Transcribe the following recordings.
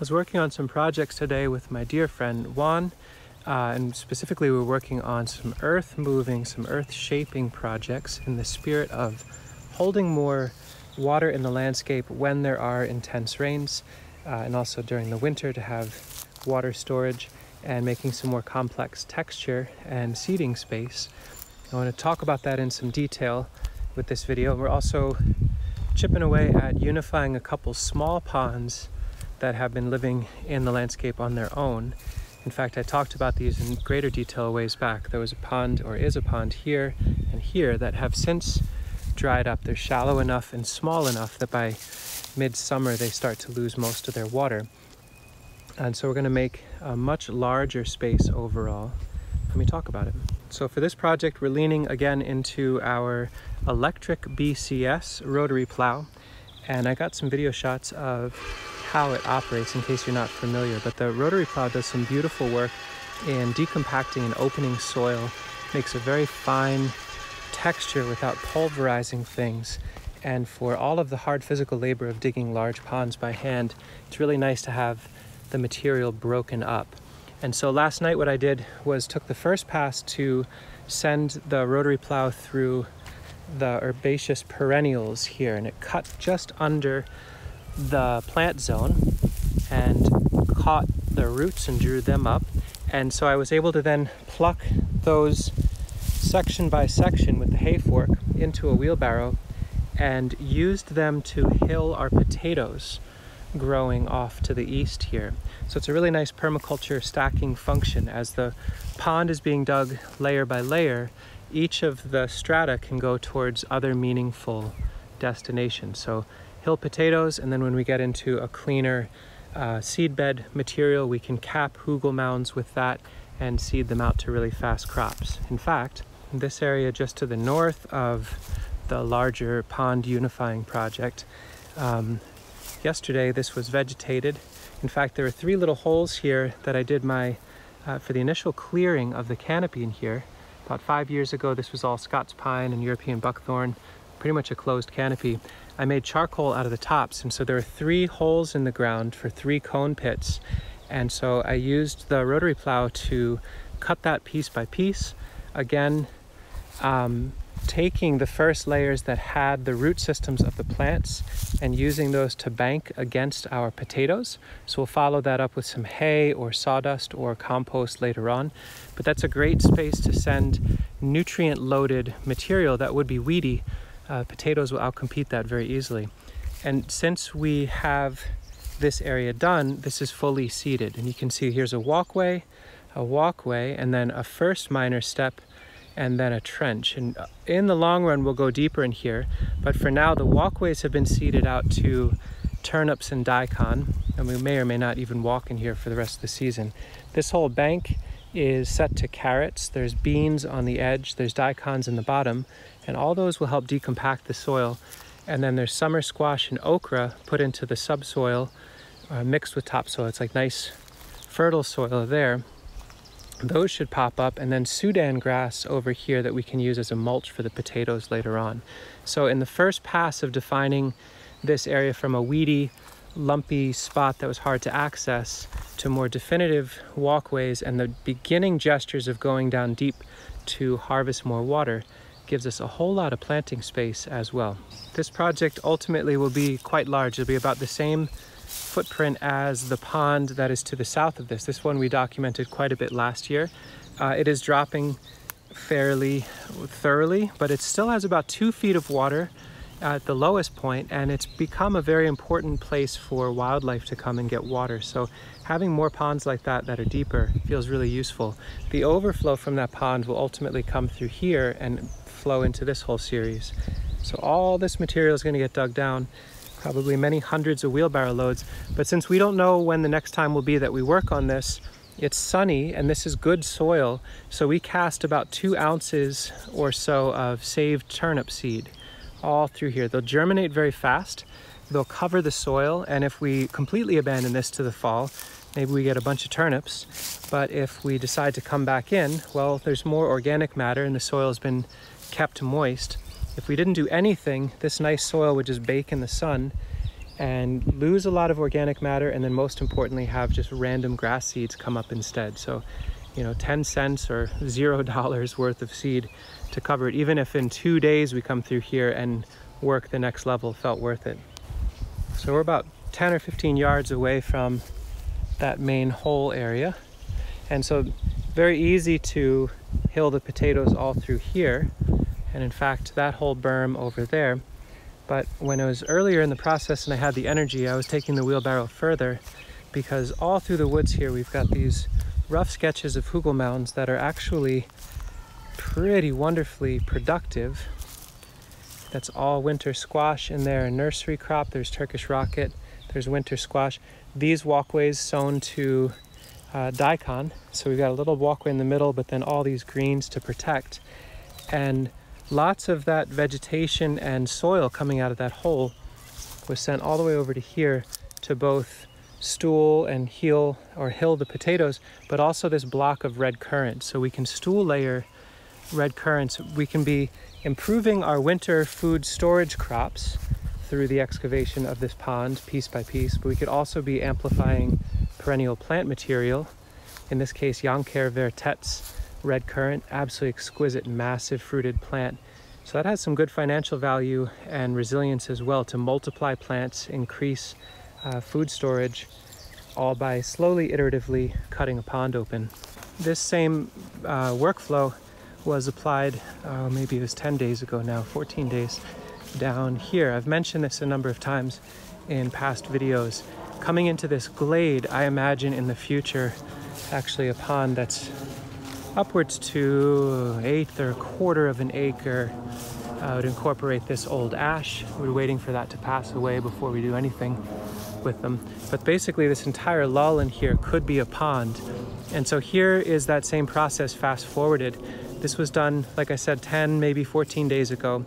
was working on some projects today with my dear friend Juan, and specifically we're working on some earth moving, some earth shaping projects in the spirit of holding more water in the landscape when there are intense rains, and also during the winter to have water storage, and making some more complex texture and seeding space. I want to talk about that in some detail with this video. We're also chipping away at unifying a couple small ponds that have been living in the landscape on their own. In fact, I talked about these in greater detail a ways back. There was a pond, or is a pond, here and here that have since dried up. They're shallow enough and small enough that by midsummer they start to lose most of their water. And so we're going to make a much larger space overall. Let me talk about it. So for this project, we're leaning again into our electric BCS rotary plow. And I got some video shots of how it operates in case you're not familiar. But the rotary plow does some beautiful work in decompacting and opening soil, makes a very fine texture without pulverizing things. And for all of the hard physical labor of digging large ponds by hand, it's really nice to have the material broken up. And so last night what I did was took the first pass to send the rotary plow through the herbaceous perennials here, and it cut just under the plant zone and caught the roots and drew them up. And so I was able to then pluck those section by section with the hay fork into a wheelbarrow and used them to hill our potatoes growing off to the east here. So it's a really nice permaculture stacking function. As the pond is being dug layer by layer, each of the strata can go towards other meaningful destinations. So hill potatoes, and then when we get into a cleaner seed bed material, we can cap hugel mounds with that and seed them out to really fast crops. In fact, this area just to the north of the larger pond unifying project, yesterday this was vegetated. In fact, there are 3 little holes here that I did for the initial clearing of the canopy in here. About 5 years ago, this was all Scots pine and European buckthorn, pretty much a closed canopy. I made charcoal out of the tops, and so there are 3 holes in the ground for 3 cone pits. And so I used the rotary plow to cut that piece by piece. Again, taking the first layers that had the root systems of the plants and using those to bank against our potatoes. So we'll follow that up with some hay or sawdust or compost later on. But that's a great space to send nutrient-loaded material that would be weedy. Potatoes will outcompete that very easily. And since we have this area done, this is fully seeded. And you can see here's a walkway, and then a first minor step, and then a trench. And in the long run, we'll go deeper in here. But for now, the walkways have been seeded out to turnips and daikon, and we may or may not even walk in here for the rest of the season. This whole bank is set to carrots. There's beans on the edge, there's daikons in the bottom, and all those will help decompact the soil. And then there's summer squash and okra put into the subsoil, mixed with topsoil. It's like nice fertile soil there. Those should pop up, and then Sudan grass over here that we can use as a mulch for the potatoes later on. So in the first pass of defining this area from a weedy, lumpy spot that was hard to access to more definitive walkways and the beginning gestures of going down deep to harvest more water gives us a whole lot of planting space as well. This project ultimately will be quite large. It'll be about the same footprint as the pond that is to the south of this. This one we documented quite a bit last year. It is dropping fairly thoroughly, but it still has about 2 feet of water at the lowest point, and it's become a very important place for wildlife to come and get water. So having more ponds like that that are deeper feels really useful. The overflow from that pond will ultimately come through here and flow into this whole series. So all this material is going to get dug down, probably many hundreds of wheelbarrow loads. But since we don't know when the next time will be that we work on this, it's sunny and this is good soil. So we cast about 2 ounces or so of saved turnip seed all through here. They'll germinate very fast. They'll cover the soil. And if we completely abandon this to the fall, maybe we get a bunch of turnips. But if we decide to come back in, well, there's more organic matter and the soil has been kept moist. If we didn't do anything, this nice soil would just bake in the sun and lose a lot of organic matter, and then most importantly have just random grass seeds come up instead. So, you know, 10 cents or $0 worth of seed to cover it, even if in 2 days we come through here and work the next level, felt worth it. So we're about 10 or 15 yards away from that main hole area, and so very easy to hill the potatoes all through here, and in fact that whole berm over there. But when it was earlier in the process and I had the energy, I was taking the wheelbarrow further, because all through the woods here we've got these rough sketches of hugel mounds that are actually pretty wonderfully productive. That's all winter squash in there, a nursery crop. There's Turkish rocket, there's winter squash. These walkways sown to daikon, so we've got a little walkway in the middle, but then all these greens to protect, and lots of that vegetation and soil coming out of that hole was sent all the way over to here to both stool and hill the potatoes, but also this block of red currants. So we can stool layer red currants. We can be improving our winter food storage crops through the excavation of this pond piece by piece, but we could also be amplifying perennial plant material. In this case, Janker vertet's red currant, absolutely exquisite, massive fruited plant. So that has some good financial value and resilience as well, to multiply plants, increase food storage, all by slowly, iteratively cutting a pond open. This same workflow was applied, maybe it was 10 days ago now, 14 days, down here. I've mentioned this a number of times in past videos. Coming into this glade, I imagine in the future, actually a pond that's upwards to 1/8 or 1/4 of an acre. Would incorporate this old ash. We're waiting for that to pass away before we do anything with them. But basically this entire lull in here could be a pond. And so here is that same process fast forwarded. This was done, like I said, 10, maybe 14 days ago.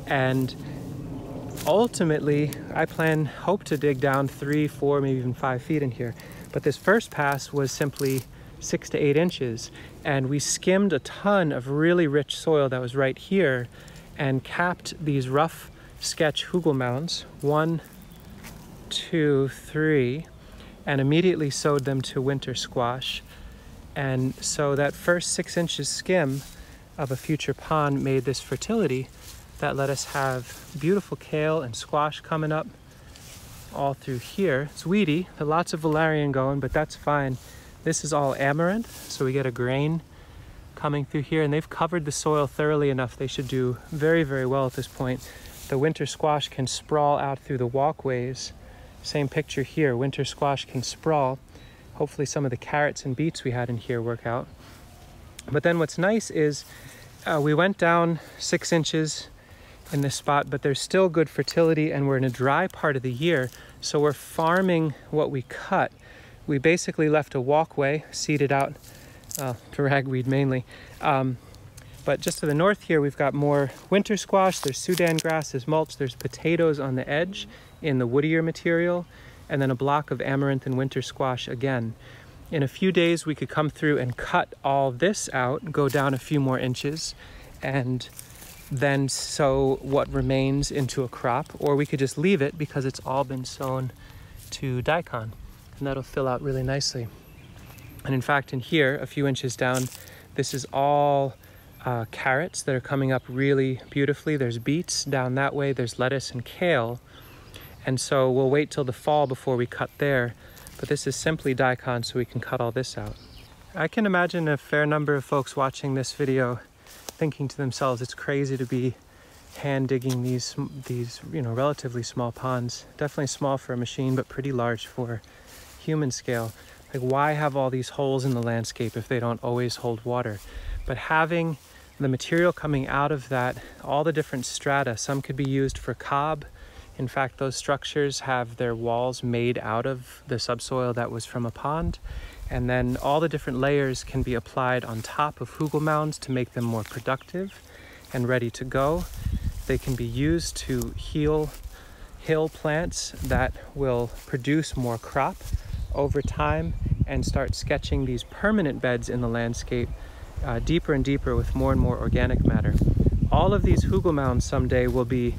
And ultimately, I hope to dig down 3, 4, maybe even 5 feet in here. But this first pass was simply 6 to 8 inches. And we skimmed a ton of really rich soil that was right here and capped these rough sketch hugel mounds, 1, 2, 3, and immediately sowed them to winter squash. And so that first 6 inches skim of a future pond made this fertility that let us have beautiful kale and squash coming up all through here. It's weedy, lots of valerian going, but that's fine. This is all amaranth, so we get a grain coming through here, and they've covered the soil thoroughly enough. They should do very, very well at this point. The winter squash can sprawl out through the walkways. Same picture here, winter squash can sprawl. Hopefully some of the carrots and beets we had in here work out. But then what's nice is we went down 6 inches in this spot, but there's still good fertility, and we're in a dry part of the year, so we're farming what we cut. We basically left a walkway seeded out to ragweed mainly. But just to the north here, we've got more winter squash, there's Sudan grass, there's mulch, there's potatoes on the edge in the woodier material, and then a block of amaranth and winter squash again. In a few days, we could come through and cut all this out, go down a few more inches, and then sow what remains into a crop, or we could just leave it because it's all been sown to daikon, and that'll fill out really nicely. And in fact, in here, a few inches down, this is all carrots that are coming up really beautifully. There's beets down that way, there's lettuce and kale. And so we'll wait till the fall before we cut there. But this is simply daikon, so we can cut all this out. I can imagine a fair number of folks watching this video thinking to themselves, it's crazy to be hand digging these relatively small ponds. Definitely small for a machine, but pretty large for human scale. Like, why have all these holes in the landscape if they don't always hold water? But having the material coming out of that, all the different strata, some could be used for cob. In fact, those structures have their walls made out of the subsoil that was from a pond. And then all the different layers can be applied on top of hugel mounds to make them more productive and ready to go. They can be used to heal hill plants that will produce more crop over time and start sketching these permanent beds in the landscape deeper and deeper with more and more organic matter. All of these hugel mounds someday will be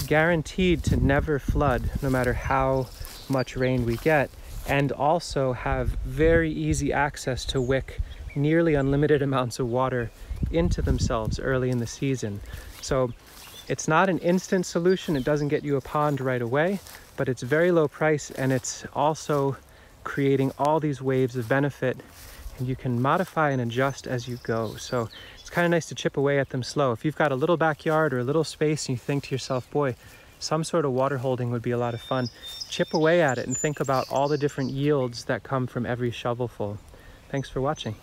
guaranteed to never flood no matter how much rain we get, and also have very easy access to wick nearly unlimited amounts of water into themselves early in the season. So it's not an instant solution, it doesn't get you a pond right away, but it's very low price, and it's also creating all these waves of benefit, and you can modify and adjust as you go. So it's kind of nice to chip away at them slow. If you've got a little backyard or a little space and you think to yourself, boy, some sort of water holding would be a lot of fun, chip away at it and think about all the different yields that come from every shovelful. Thanks for watching.